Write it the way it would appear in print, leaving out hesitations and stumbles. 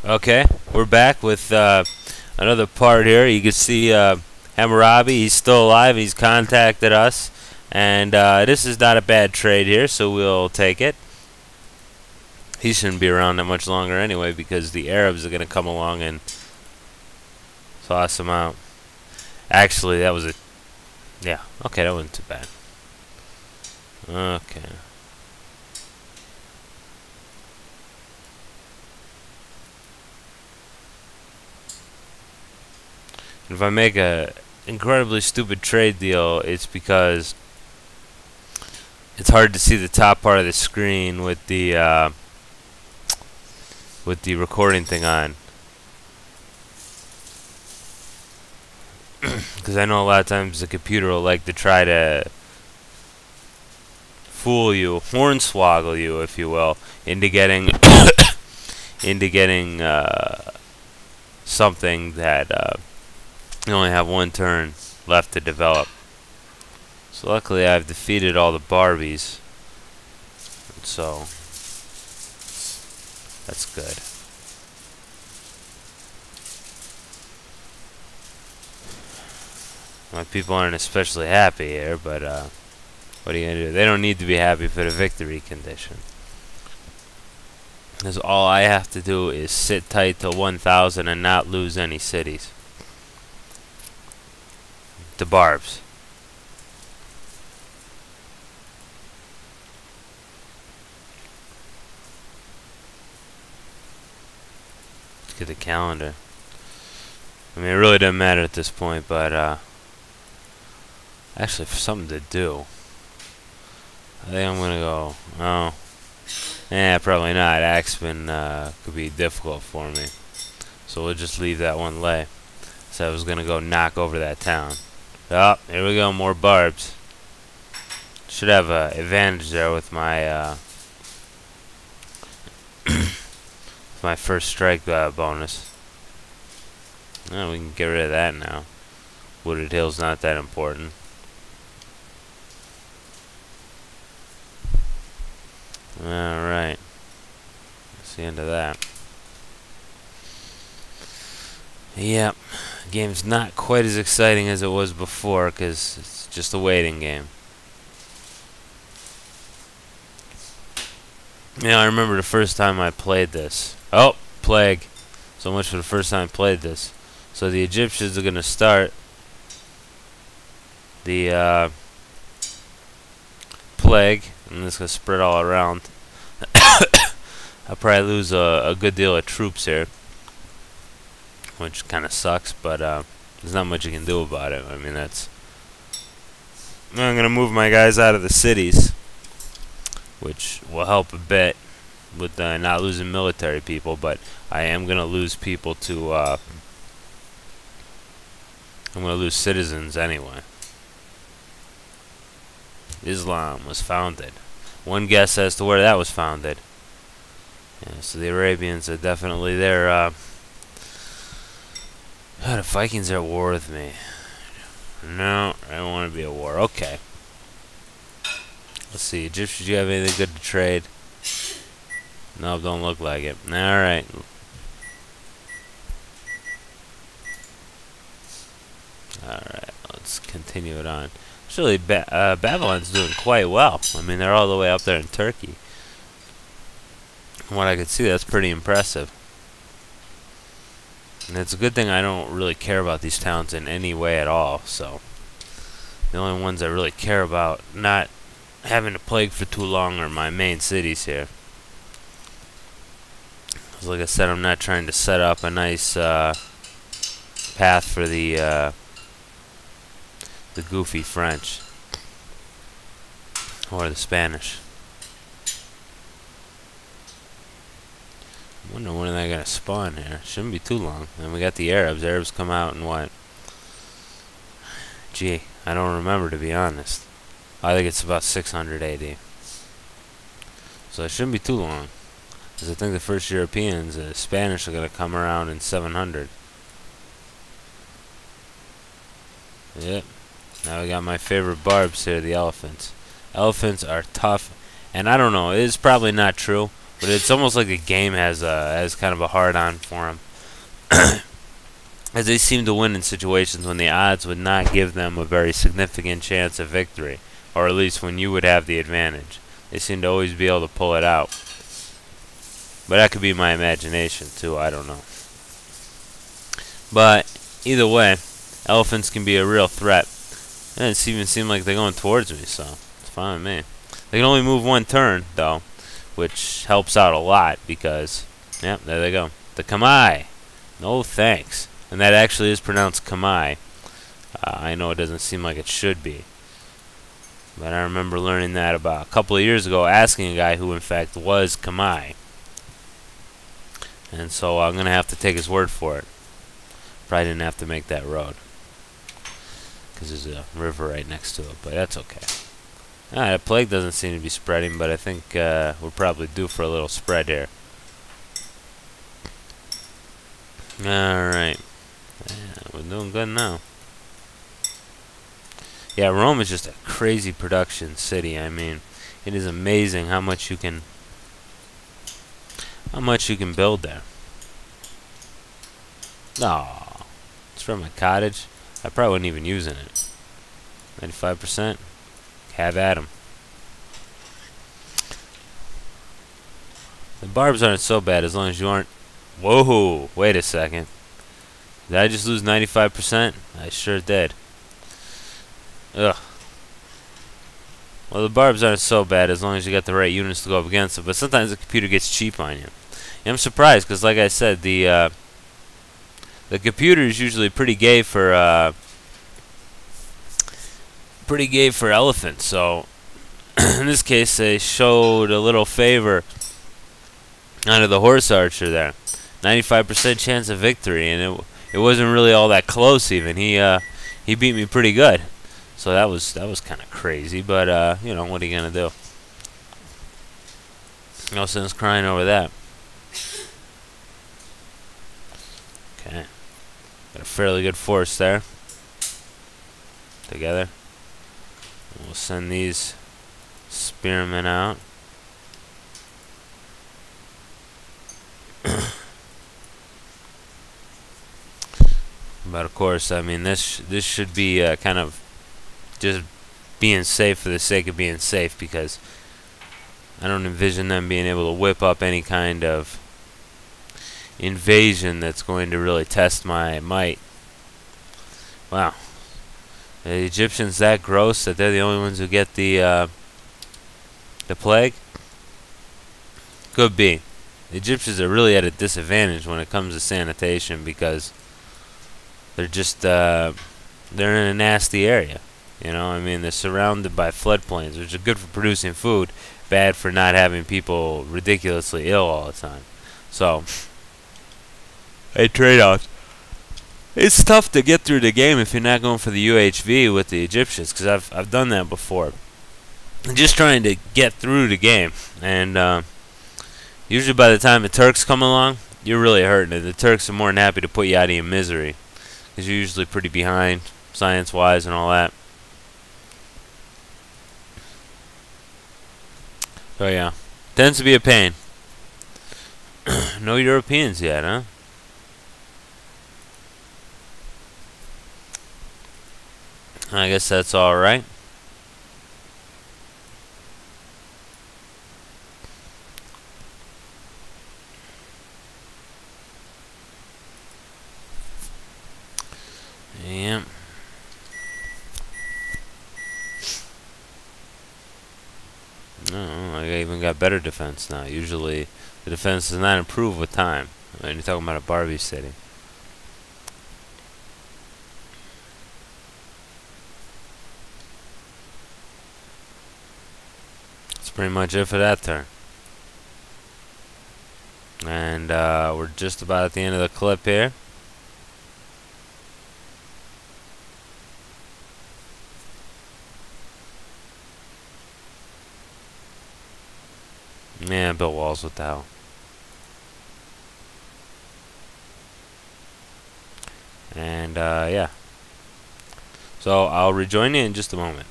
Okay, we're back with another part here. You can see Hammurabi, he's still alive. He's contacted us. And this is not a bad trade here, so we'll take it. He shouldn't be around that much longer anyway, because the Arabs are going to come along and toss him out. Actually, that was a... yeah, okay, that wasn't too bad. Okay. If I make a incredibly stupid trade deal, it's because it's hard to see the top part of the screen with the recording thing on. Because I know a lot of times the computer will like to try to fool you, hornswoggle you, if you will, into getting something that you only have one turn left to develop. So luckily I've defeated all the Barbies, so that's good. My people aren't especially happy here, but what are you gonna do? They don't need to be happy for the victory condition. Because all I have to do is sit tight till 1,000 and not lose any cities. The Barbs. Let's get the calendar. I mean, it really doesn't matter at this point, but actually, for something to do, I think I'm gonna go. Oh, probably not. Axman could be difficult for me, so we'll just leave that one lay. So I was gonna go knock over that town. Oh, here we go, more Barbs. Should have an advantage there with my my first strike bonus. Oh, we can get rid of that now. Wooded Hill's not that important. Alright. That's the end of that. Yep. The game's not quite as exciting as it was before, because it's just a waiting game. Yeah, I remember the first time I played this. Oh, plague. So much for the first time I played this. So the Egyptians are going to start the plague, and it's going to spread all around. I'll probably lose a good deal of troops here, which kind of sucks, but there's not much you can do about it. I mean, that's... I'm going to move my guys out of the cities, which will help a bit with not losing military people, but I am going to lose people to... I'm going to lose citizens anyway. Islam was founded. One guess as to where that was founded. Yeah, so the Arabians are definitely there. The Vikings are at war with me. No, I don't want to be at war. Okay. Let's see. Egyptians, do you have anything good to trade? No, don't look like it. Alright. Alright, let's continue it on. Actually, Babylon's doing quite well. I mean, they're all the way up there in Turkey. From what I could see, that's pretty impressive. And it's a good thing I don't really care about these towns in any way at all, so... The only ones I really care about not having a plague for too long are my main cities here. Because like I said, I'm not trying to set up a nice path for the goofy French. Or the Spanish. I wonder when they're going to spawn here. Shouldn't be too long. And we got the Arabs. Arabs come out in what? Gee, I don't remember, to be honest. I think it's about 600 AD. So it shouldn't be too long. Because I think the first Europeans, the Spanish, are going to come around in 700. Yep. Now we got my favorite Barbs here, the elephants. Elephants are tough. And I don't know, it is probably not true. But it's almost like the game has kind of a hard-on for them, as they seem to win in situations when the odds would not give them a very significant chance of victory, or at least when you would have the advantage. They seem to always be able to pull it out. But that could be my imagination too, I don't know. But either way, elephants can be a real threat. And it even seems like they're going towards me, so it's fine with me. They can only move one turn, though, which helps out a lot because, yep, there they go. The Kamai. No thanks. And that actually is pronounced Kamai. I know it doesn't seem like it should be. But I remember learning that about a couple of years ago, asking a guy who in fact was Kamai. And so I'm going to have to take his word for it. Probably didn't have to make that road, because there's a river right next to it, but that's okay. The plague doesn't seem to be spreading, but I think we're probably due for a little spread here. Alright. Yeah, we're doing good now. Yeah, Rome is just a crazy production city. I mean, it is amazing how much you can build there. Oh, it's from my cottage. I probably wasn't even using it. 95%. Have at 'em. The barbs aren't so bad as long as you aren't... Whoa! Wait a second. Did I just lose 95%? I sure did. Ugh. Well, the barbs aren't so bad as long as you got the right units to go up against it, but sometimes the computer gets cheap on you. And I'm surprised, because like I said, the computer is usually pretty gay for elephants. So in this case, they showed a little favor onto the horse archer there. 95% chance of victory, and it wasn't really all that close. Even he beat me pretty good. So that was kind of crazy, but you know, what are you gonna do? No sense crying over that. Okay. Got a fairly good force there. Together. We'll send these spearmen out. But of course, I mean, this should be kind of just being safe for the sake of being safe, because I don't envision them being able to whip up any kind of invasion that's going to really test my might. Wow. Are the Egyptians that gross that they're the only ones who get the plague? Could be. The Egyptians are really at a disadvantage when it comes to sanitation, because they're just they're in a nasty area. You know, I mean, they're surrounded by floodplains, which are good for producing food, bad for not having people ridiculously ill all the time. So, a trade-off. It's tough to get through the game if you're not going for the UHV with the Egyptians, because I've done that before. I'm just trying to get through the game, and usually by the time the Turks come along, you're really hurting it. The Turks are more than happy to put you out of your misery, because you're usually pretty behind, science-wise and all that. So yeah, tends to be a pain. No Europeans yet, huh? I guess that's alright. Yeah. No, I even got better defense now. Usually the defense does not improve with time when you're talking about a Barbie city. That's pretty much it for that turn. And we're just about at the end of the clip here. Yeah, built walls, what the hell. And yeah. So I'll rejoin you in just a moment.